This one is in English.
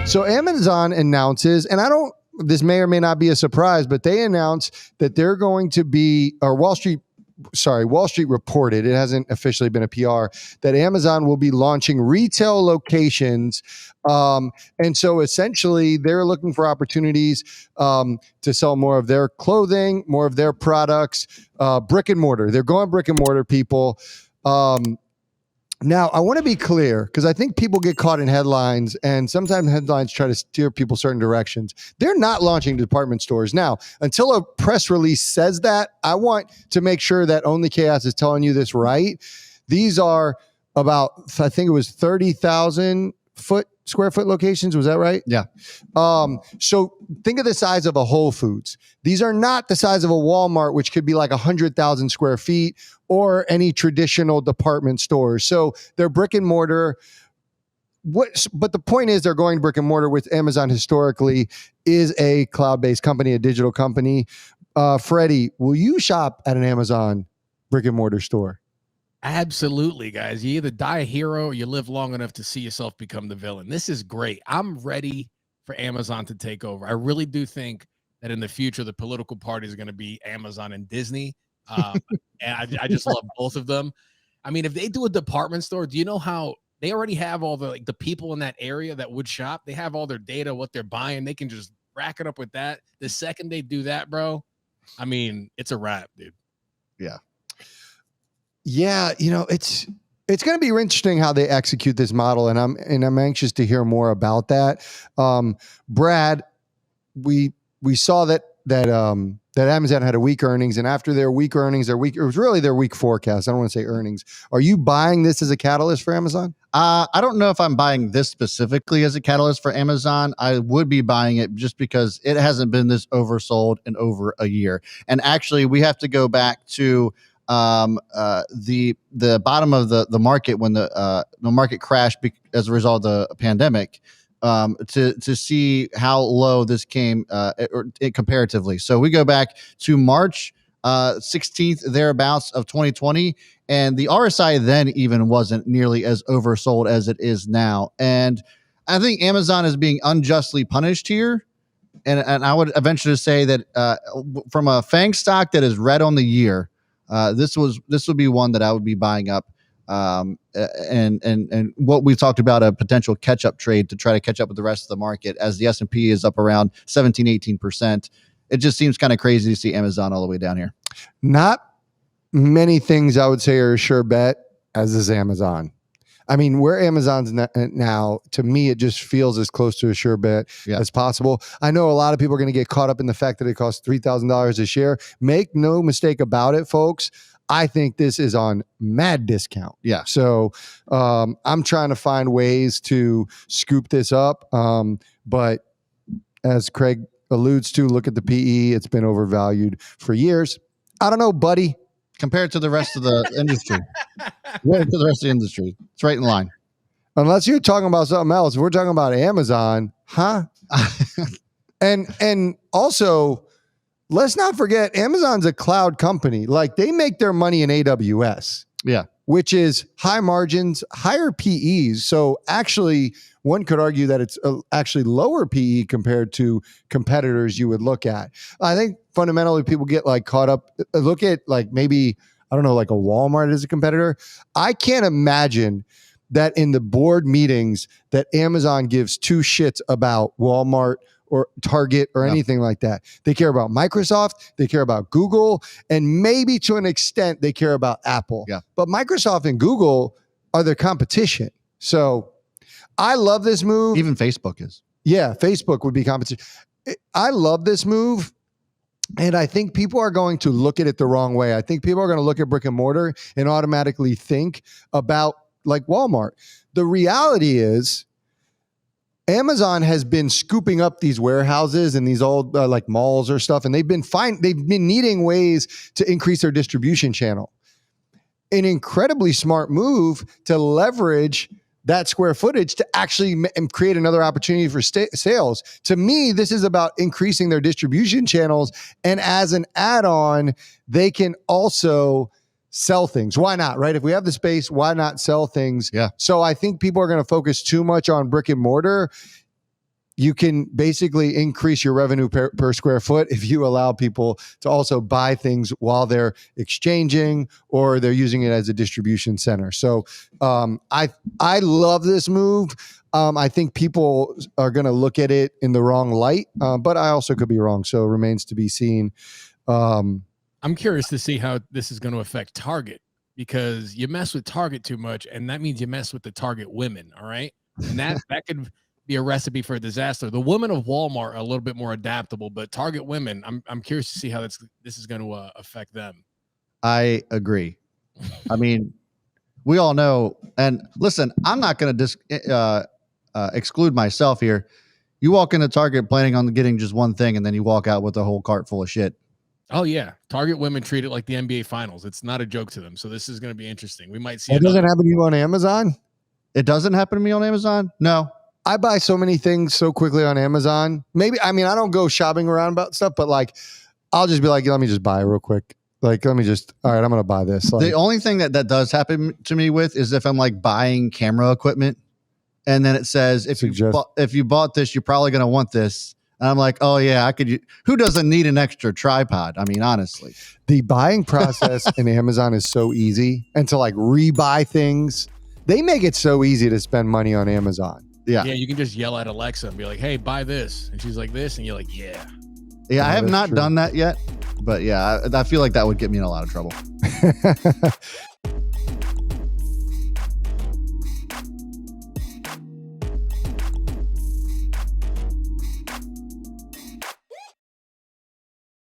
So Amazon announces, and this may or may not be a surprise, but they announced that they're going to be, or Wall Street reported, it hasn't officially been a PR, that Amazon will be launching retail locations. And so essentially they're looking for opportunities to sell more of their clothing, more of their products, brick and mortar. They're going brick and mortar, people. Now, I want to be clear because I think people get caught in headlines, and sometimes headlines try to steer people certain directions. They're not launching department stores. Now, until a press release says that, I want to make sure that Only Chaos is telling you this right. These are about, I think it was 30,000 square foot locations. Was that right? Yeah. So think of the size of a Whole Foods. These are not the size of a Walmart, which could be like 100,000 square feet, or any traditional department stores. So they're brick and mortar. But the point is, they're going brick and mortar, with Amazon historically is a cloud-based company, a digital company. Freddie, will you shop at an Amazon brick and mortar store? Absolutely, guys. You either die a hero or you live long enough to see yourself become the villain. This is great. I'm ready for Amazon to take over. I really do think that in the future, the political party is going to be Amazon and Disney. And I just love both of them. I mean, if they do a department store, do you know how they already have all the the people in that area that would shop? They have all their data, what they're buying. They can just rack it up with that. The second they do that, bro, I mean, it's a wrap, dude. Yeah. Yeah, it's going to be interesting how they execute this model, and I'm anxious to hear more about that. Brad, we saw that Amazon had a weak earnings, and after their weak earnings, it was really their weak forecast. I don't want to say earnings. Are you buying this as a catalyst for Amazon? I don't know if I'm buying this specifically as a catalyst for Amazon. I would be buying it just because it hasn't been this oversold in over a year. And actually, we have to go back to the bottom of the market when the market crashed as a result of the pandemic, to see how low this came comparatively. So we go back to March 16th thereabouts of 2020, and the RSI then even wasn't nearly as oversold as it is now. And I think Amazon is being unjustly punished here. And I would eventually say that from a FANG stock that is red on the year, this would be one that I would be buying up, and what we talked about, a potential catch-up trade to try to catch up with the rest of the market as the S&P is up around 17-18%. It just seems kind of crazy to see Amazon all the way down here. Not many things I would say are a sure bet as is Amazon. I mean, where Amazon's now, to me, it just feels as close to a sure bet as possible. I know a lot of people are going to get caught up in the fact that it costs $3,000 a share. Make no mistake about it, folks. I think this is on mad discount. Yeah. So I'm trying to find ways to scoop this up. But as Craig alludes to, look at the PE. It's been overvalued for years. I don't know, buddy. Compared to the rest of the industry. Compared to the rest of the industry. It's right in line. Unless you're talking about something else. If we're talking about Amazon, huh? And also, let's not forget, Amazon's a cloud company. Like, they make their money in AWS. Yeah. Which is high margins, higher PEs. So actually, one could argue that it's actually lower PE compared to competitors you would look at. I think fundamentally people get like caught up. Look at like maybe, I don't know, like a Walmart as a competitor. I can't imagine that in the board meetings that Amazon gives two shits about Walmart or Target or anything like that. They care about Microsoft, they care about Google, and maybe to an extent they care about Apple. Yeah. But Microsoft and Google are their competition. So I love this move. Even Facebook is. Yeah, Facebook would be competition. I love this move. And I think people are going to look at it the wrong way. I think people are going to look at brick and mortar and automatically think about like Walmart. The reality is, Amazon has been scooping up these warehouses and these old like malls or stuff, and they've been needing ways to increase their distribution channel. An incredibly smart move to leverage that square footage to actually create another opportunity for sales. To me, this is about increasing their distribution channels, and as an add-on, they can also sell things. Why not, right? If we have the space, why not sell things? Yeah. So I think people are going to focus too much on brick and mortar. you can basically increase your revenue per square foot if you allow people to also buy things while they're exchanging or they're using it as a distribution center. So I love this move. I think people are going to look at it in the wrong light, but I also could be wrong. So it remains to be seen. I'm curious to see how this is going to affect Target, because you mess with Target too much, and that means you mess with the Target women. All right. And that could be a recipe for a disaster. The women of Walmart are a little bit more adaptable, but Target women, I'm curious to see how this is going to affect them. I agree. I mean, we all know, and listen, I'm not going to exclude myself here. You walk into Target planning on getting just one thing, and then you walk out with a whole cart full of shit. Oh yeah, Target women treat it like the NBA Finals. It's not a joke to them. So this is going to be interesting. We might see. It doesn't happen to you on Amazon? It doesn't happen to me on Amazon? No. I buy so many things so quickly on Amazon. Maybe, I mean, I don't go shopping around about stuff, but like, I'll just be like, let me just buy it real quick. Like, all right, I'm going to buy this. Like, the only thing that does happen to me with is if I'm like buying camera equipment and then it says, if you bought this, you're probably going to want this. And I'm like, oh yeah, who doesn't need an extra tripod? I mean, honestly, the buying process in Amazon is so easy, and to like rebuy things, they make it so easy to spend money on Amazon. Yeah. You can just yell at Alexa and be like, hey, buy this. And she's like this. And you're like, yeah. Yeah. I have not done that yet, but yeah, I feel like that would get me in a lot of trouble.